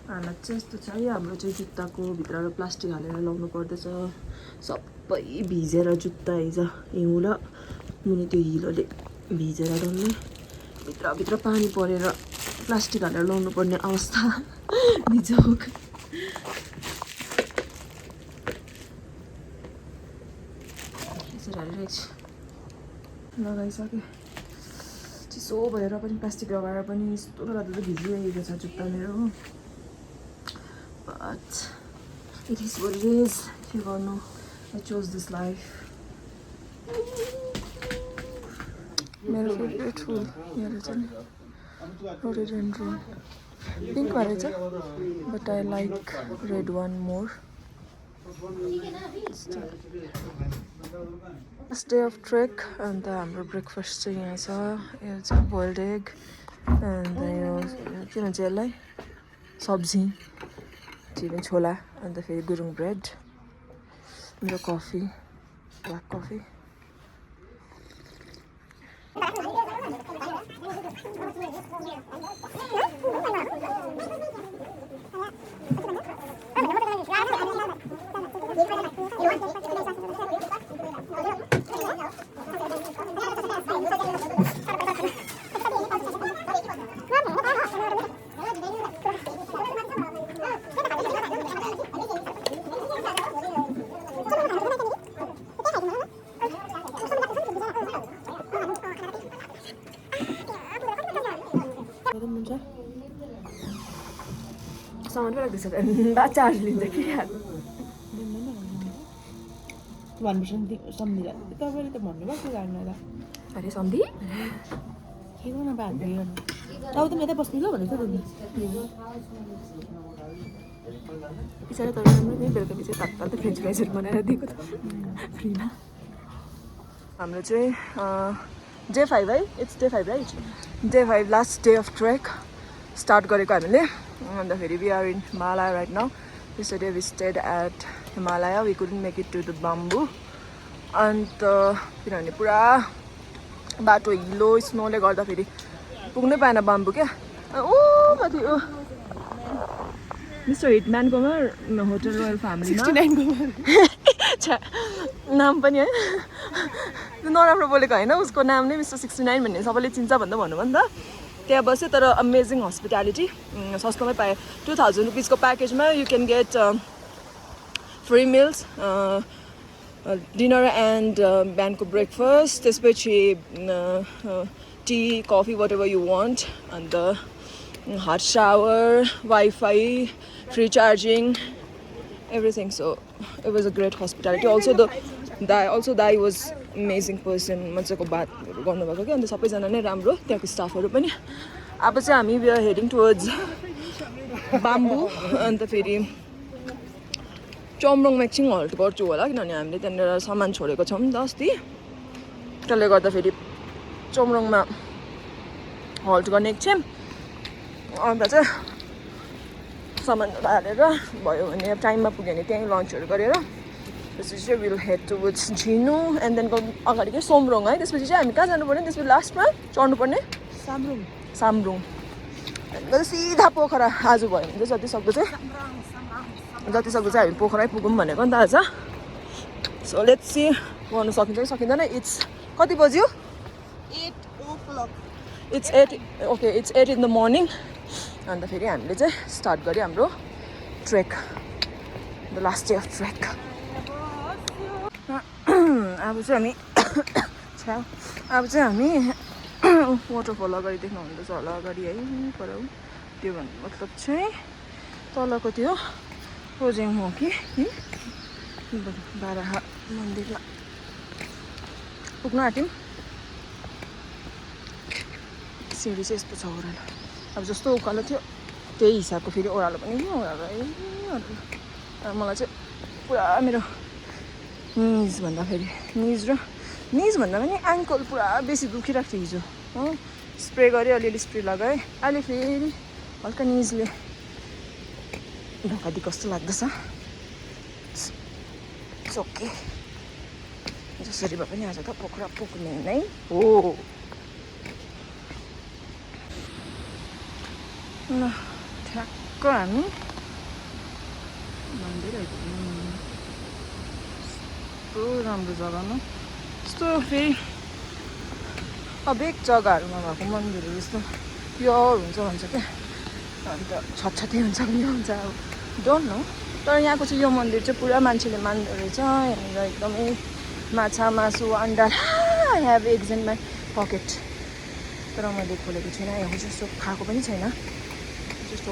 हालत चाहिँ यस्तो छ है हाम्रो चाहिँ जुत्ताको भित्र प्लास्टिक हालेर लाउनु पर्दैछ सबै भिजेर जुत्ता हिजो हिउँ र मुनि त्यो हिलोले भिजेर डल्लै भित्र पानी परेर प्लास्टिक हालेर लाउनु पर्ने अवस्था निजोक यसरी हालेर लगाइसकेँ चिसो भएर पनि प्लास्टिक लगाएर पनि यस्तो डरलाग्दो भिजिरहेको छ जुत्ता मेरो हो but it is what it is. के गर्नु I chose this life. मेरो फेभरेट फुल यहाँ रहेछ नि rhododendron पिङ्क रहेछ but I like red one more. Last day of trek and हाम्रो breakfast चाहिँ यहाँ छ यो चाहिँ boiled egg and यो के भन्छ यसलाई सब्जी चिकन छोला अन्त फेरि गुरुङ ब्रेड मेरो कफी ब्ल्याक कफी सामान पो लाग्दैछ बा चार्ज लिन्छ कि भन्नुपर्छ नि सम्धिलाई तपाईँले त भन्नुभयो के गर्नु होला अरे सम्धि के गर्नु अब हामीले गर्नु तपाईँ त यतै बस्नु ल भनेको त पछाडि तर राम्रो नि बेलुका पछि तात्ताल त फ्रेन्च फ्राइजहरू बनाएर दिएको त फ्रीमा हाम्रो चाहिँ डे 5 है it's day 5 right day 5 last day of trek start गरेको हामीले अन्त फेरि we are in Himalaya right now yesterday we stayed at Himalaya we couldn't make it to the bamboo अन्त किनभने पुरा बाटो हिलो स्नोले गर्दा फेरि पुग्नै पाएन बाम्बु क्या ओ माथि ओ मिस्टर हिटम्यानकोमा होटल रोयल फ्यामिलीमा 69 नाम पनि है नराम्रो बोलेको होइन उसको नाम नै मिस्टर 69 भन्ने सबैले चिन्छ भन्दा भन्नुभयो नि त त्यहाँ बस्यो तर अमेजिङ हस्पिटालिटी सस्तोमै पाएँ 2000 रुपिसको प्याकेजमा you can get free meals dinner and बिहानको ब्रेकफास्ट त्यसपछि tea coffee whatever you want अन्त hot shower, Wi-Fi, free charging, everything. So it was a great hospitality. Also the Dai was amazing person. मजाको बात गर्नुभएको के अन्त सबैजना नै राम्रो त्यहाँको स्टाफहरू पनि अब चाहिँ हामी we are heading towards बाम्बु अन्त फेरि चम्रोङमा एकछिन हल्ट गर्छु होला किनभने हामीले त्यहाँनिर सामान छोडेको छौँ नि त अस्ति त्यसले गर्दा फेरि चम्रोङमा हल्ट गर्ने एकछिन अन्त चाहिँ सामानहरू हालेर भयो भने टाइममा पुग्यो भने त्यहीँ लन्चहरू गरेर त्यसपछि चाहिँ विल हेड टुवर्ड्स झिनु एन्ड देनको अगाडि चाहिँ सोमरोङ है त्यसपछि चाहिँ हामी कहाँ जानु पर्ने त्यसपछि लास्टमा चढ्नुपर्ने सामरुङ सिधा पोखरा आज भयो भने चाहिँ जतिसक्दो चाहिँ हामी पोखरै पुगौँ भनेको नि त आज सो लेट्स सी गर्नु सकिन्छ कि सकिँदैन इट्स कति बज्यो 8 o'clock it's 8 in the morning अन्त फेरि हामीले चाहिँ स्टार्ट गऱ्यो हाम्रो trek the last day of trek अब चाहिँ हामी वाटरफल अगाडि देख्नु हुँदैछ होला अगाडि है पर त्यो भन्नु मतलब चाहिँ तलको त्यो रोजेङ हो कि बाराहा मन्दिरमा पुग्न आँट्यौँ सिँढी चाहिँ यस्तो छ ओह्रालो अब जस्तो उकालो थियो त्यही हिसाबको फेरि ओह्रालो पनि ओह्रालो मलाई चाहिँ पुरा मेरो निज भन्दा पनि एङ्कल पुरा बेसी दुखिरहेको थियो हिजो हो स्प्रे गरेँ अलिअलि स्प्रे लगाएँ अहिले फेरि हल्का निजले ढोका दिएको कस्तो लाग्दैछ ओके जसरी भए पनि आज त पोखरा पुग्ने नै हो ल ठक्क हामी मन्दिर आइपुग्यौँ। यस्तो राम्रो जग्गा न, यस्तो फेरि अबेक जग्गाहरूमा भएको मन्दिरहरू यस्तो प्योर हुन्छ भन्छ क्या, अन्त छटछटै हुन्छ पनि हुन्छ अब डोन्ट नो। तर यहाँको चाहिँ यो मन्दिर चाहिँ पुरा मान्छेले मान्दो रहेछ। यहाँनिर एकदमै माछा मासु अन्डा have eggs in my pocket, तर मैले खोलेको छुइनँ। यहाँ जस्तो खाएको पनि छैन, जस्तो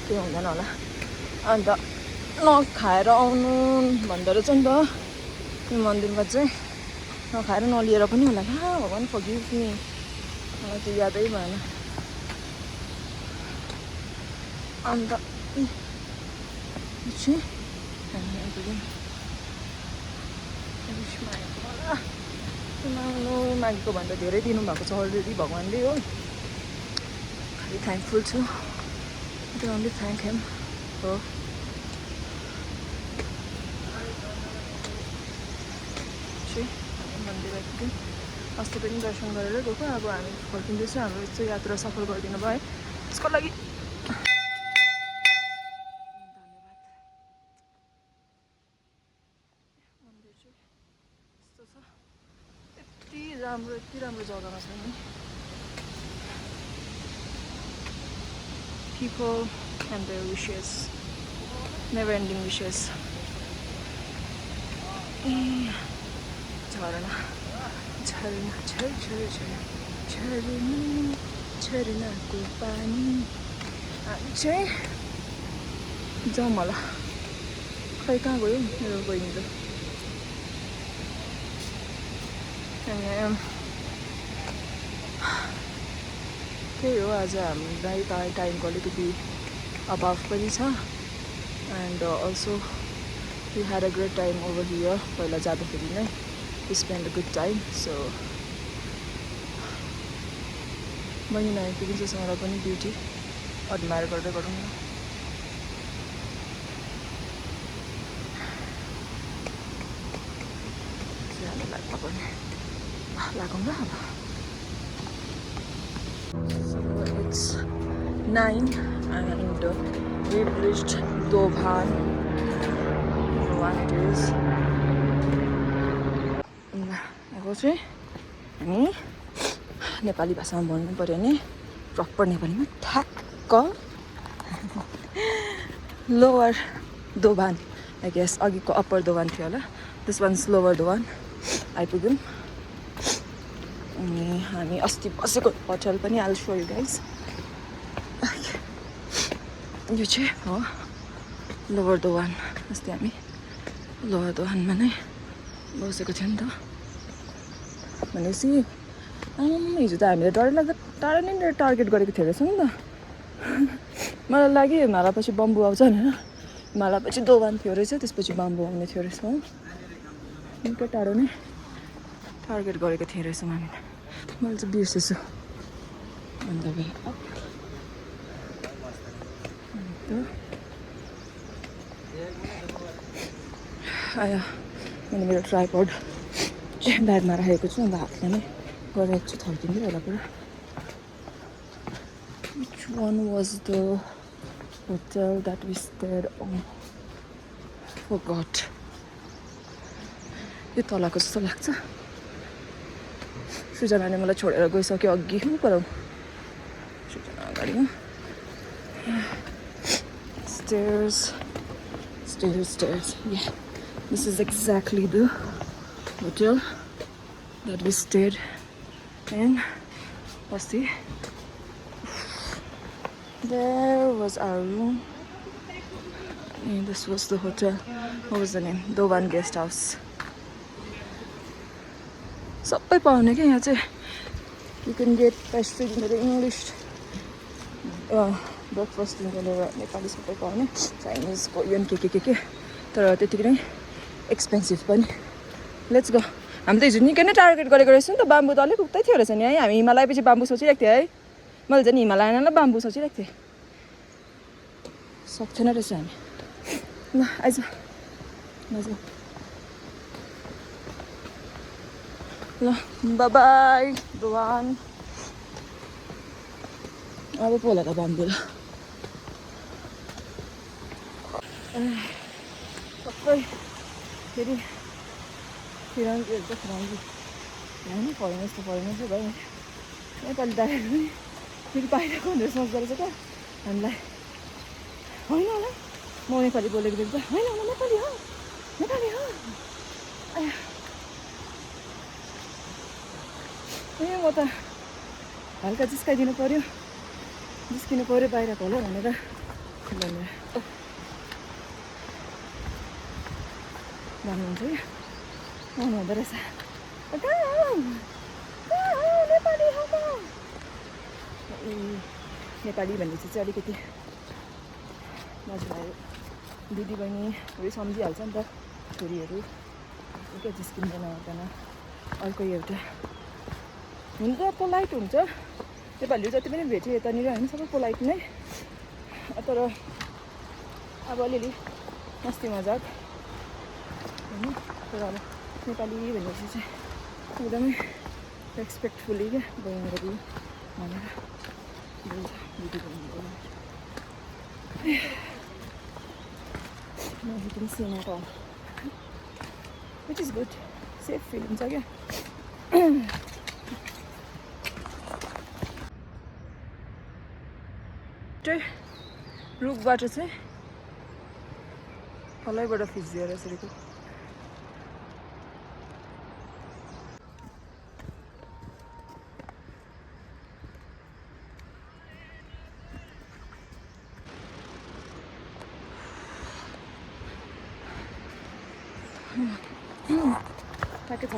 केही हुँदैन होला। अन्त नखाएर आउनु भन्दो रहेछ नि त यो मन्दिरमा चाहिँ, नखाएर नलिएर पनि होला। ला भगवान् फर्गिभ मी, मलाई त्यो यादै भएन। अन्त चाहिँ हामी आइपुग्यौँ। माग्नु मागेको भन्दा धेरै दिनुभएको छ अलरेडी भगवान्ले हो। खालि थ्याङ्कफुल छु, त्यो ओन्ली थ्याङ्क हिम हो। मन्दिर आइपुग्यौँ। अस्ति पनि दर्शन गरेर गएको, अब हामी फर्किँदैछौँ। हाम्रो यस्तो यात्रा सफल गरिदिनु भयो, त्यसको लागि धन्यवाद। मन्दिर चाहिँ यस्तो छ, यति राम्रो जग्गामा छ नि। People and their wishes, never ending wishes. झरना झरना झर झर झर झरना झरनाको पानी। हामी चाहिँ जाउँ होला, खै कहाँ गयो मेरो बहिनी त। त्यही हो, आज हामीलाई टाइमको अलिकति अभाव पनि छ। And also we had a great time over here. पहिला जाँदाखेरि नै we spend a good time. So बहिनी नआइपुगिन्छ मलाई पनि ब्युटी एडमायर गर्दै गरौँ न। हामी लाग्नु पर्ने लागौँ ल अब। So it's 9 and we've reached Dovan. Dovan it is. अब चाहिँ हामी नेपाली भाषामा भन्नु पऱ्यो भने प्रपर नेपालीमा ठ्याक्क लोवर दोभान, आई गेस अघिको अप्पर दोभान थियो होला, दिस वान्स लोवर दोभान आइपुग्यौँ। अनि हामी अस्ति बसेको होटल पनि आइल सो यु गाइज। यो चाहिँ हो लोवर दोभान। अस्ति हामी लोवर दोभानमा नै बसेको थियौँ नि त। भनेपछि हिजो त हामीले डर लाग्दा टाढा नै टार्गेट गरेको थियो रहेछ नि त। मलाई लाग्यो हिमालयपछि बम्बू आउँछ भनेर, हिमालयपछि दोभान थियो रहेछ, त्यसपछि बम्बू आउने थियो रहेछ हो। निकै टाढो नै टार्गेट गरेको थिएँ रहेछ हामीले। मैले चाहिँ बिर्सेछु अन्त आयो। मैले मेरो ट्राइपड चाहिँ ब्यागमा राखेको छु, अन्त हातले नै गरेको छु, थर्किँदै होला पुरा। Which one was the hotel that we stayed on? Forgot. यो तलको जस्तो लाग्छ। सृजनाले मलाई छोडेर गइसक्यो अघि पऱ्यो। सृजना अगाडिमा stairs. Yeah, this is exactly the hotel that we stayed in. See, there was our room and this was the hotel. What was the name? Dovan Guest House. सबै पाउने क्या यहाँ चाहिँ। You can get pastry English ब्रेकफास्टदेखिको लिएर नेपाली सबै पाउने, Chinese Korean के तर त्यतिकै नै एक्सपेन्सिभ पनि। Let's go. हामी त हिजो निकै नै टार्गेट गरेको रहेछ नि त। बाम्बू त अलिक उक्तै थियो रहेछ नि है। हामी हिमालयपछि बाम्बू सोचिरहेको थिएँ है। मैले झन् हिमालयनलाई बाम्बू सोचिरहेको थिएँ। सक्थेन रहेछ हामी। ल आइज ल बाई दोभान। अब पो होला त बाम्बू ल। सबै फेरि फिरङ्गीहरू त फिरङ्गी होइन पढेन यस्तो पढेन चाहिँ भयो नेपाली दाइहरू पनि फेरि बाहिरको भनेर सोच्दो रहेछ त हामीलाई होइन होला म नेपाली बोलेको देख्दा होइन होला नेपाली हो नेपाली हो ए म त हल्का जिस्काइदिनु पऱ्यो जिस्किनु पऱ्यो बाहिरको होला भनेर भन्नुहुन्छ कि भन्नुहुँदो रहेछ नेपाली हो ए नेपाली भनेपछि चाहिँ अलिकति दाजुभाइ दिदीबहिनी सम्झिहाल्छ नि त छोरीहरू के जिस्किँदैन हुँदैन अर्को एउटा हुन त पोलाइट हुन्छ नेपालीहरू जति पनि भेट्यो यतानिर होइन सबै पोलाइट नै तर अब अलिअलि मस्ती मजाक होइन तर अब नेपाली भनेपछि चाहिँ एकदमै रेस्पेक्टफुल्ली क्या बहिनीहरू भनेर बोल्छ दिदीबहिनीहरू maybe can see at all, which is good. Safe feeling छ क्या रुखबाट चाहिँ तलैबाट फिजिएर यसरीको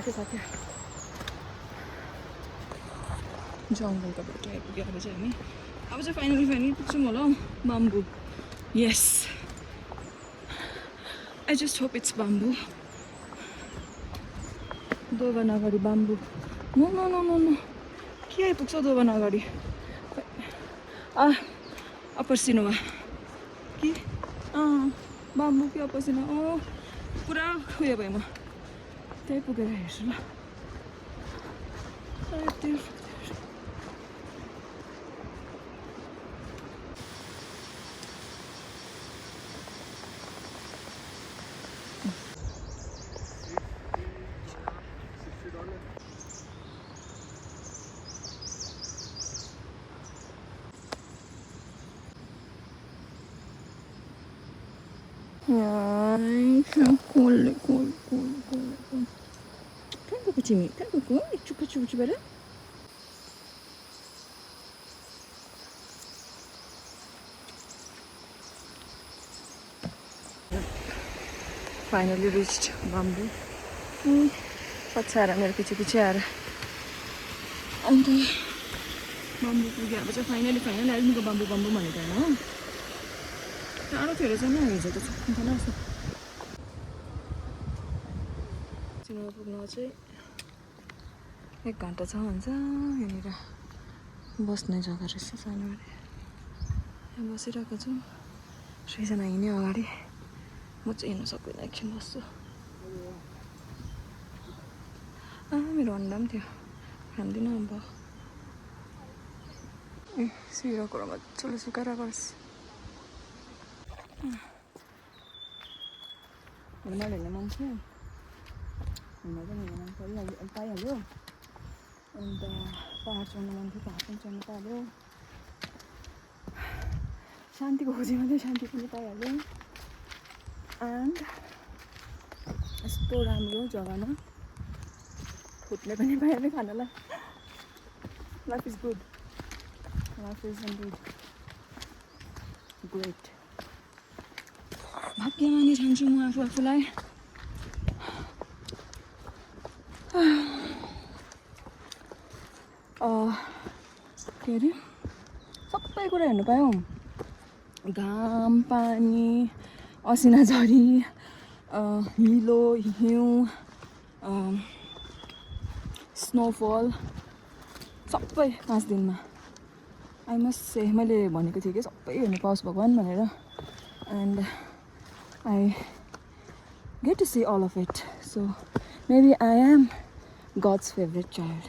थाक्यो जङ्गलको बाटो आइपुग्यो अब चाहिँ हामी अब चाहिँ फाइनली पुग्छौँ होला हौ Bamboo yes I just hope it's Bamboo Dobhan अगाडि Bamboo no no no no no के आइपुग्छ दोभान अगाडि अपर्सिनोवा कि बाम्बू कि अपर्सिनो पुरा उयो भयो म त्यहीँ पुगेर हेर्छु ल cool. Kan gua kucing, kan gua cuci bara. Finally reached bamboo. पछाएर मेरो पछि आ रहा अन्त बम्बू पुग्यो अब चाहिँ फाइनली आइदिनुको बम्बू भनेको होइन हो टाढो थियो रहेछ नि हिजो त छुट्नु थिएन जस्तो चिनमा पुग्न चाहिँ 1 घन्टा छ भन्छ यहाँनिर बस्ने जग्गा रहेछ सानोबडे यहाँ बसिरहेको छु सृजना हिँड्यो अगाडि म चाहिँ हिँड्न सक्दिनँ एकछिन बस्छु मेरो अन्डा पनि थियो खाँदिनँ अब सिरो कुरो मजाले सुकाएर गर्छ हिमाल हेर्न मन थियो हिमाल पनि हेर्न मन पाइहाल्यो अन्त पहाड चढ्नु मन थियो पहाड पनि चढ्नु पाइहाल्यो शान्तिको खोजीमा चाहिँ शान्ति पनि पाइहाल्यो एन्ड यस्तो राम्रो जग्गामा फुट्ने पनि पाइहाल्यो खानालाई life is good life is indeed great भाग्यमानी ठान्छु म आफूलाई के अरे सबै कुरा हेर्नु पायौँ घाम पानी असिना झरी हिलो हिउँ स्नोफल सबै 5 दिनमा आई मस्ट से मैले भनेको थिएँ कि सबै हेर्नु पाओस् भगवान् भनेर and I get to see all of it so maybe I am God's favorite child.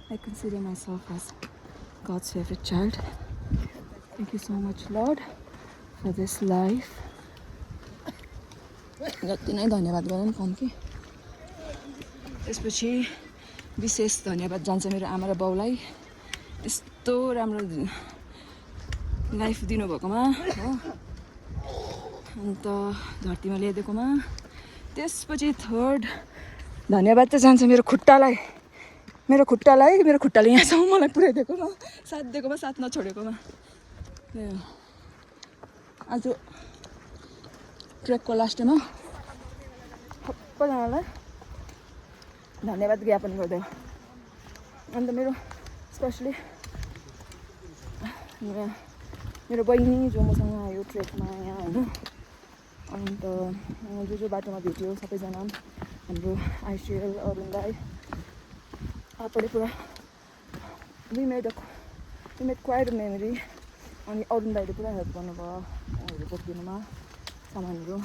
I consider myself as God's favorite child. Thank you so much, Lord, for this life, जति नै धन्यवाद गरे पनि कम कि। त्यसपछि विशेष धन्यवाद जान्छ मेरो आमा र बाउलाई यस्तो राम्रो लाइफ दिनुभएकोमा हो, अन्त धरतीमा ल्याइदिएकोमा। त्यसपछि थर्ड धन्यवाद चाहिँ जान्छ मेरो खुट्टालाई, मेरो खुट्टाले यहाँसम्म मलाई पुर्याइदिएकोमा, साथ दिएकोमा, साथ नछोडेकोमा। आज ट्रेकको लास्टमा सबैजनालाई धन्यवाद ज्ञापन गरिदियो। अन्त मेरो स्पेसली मेरो बहिनी जो मसँग आयो ट्रेकमा यहाँ होइन, अन्त जो बाटोमा भेट्यो सबैजना, हाम्रो आइसिएल अरुण दाई आपले पुरा वी मेड क्वाइट मेमोरी। अनि अरुण दाइले पुरा हेल्प गर्नुभयो उहाँहरू बोकिदिनुमा सामानहरू।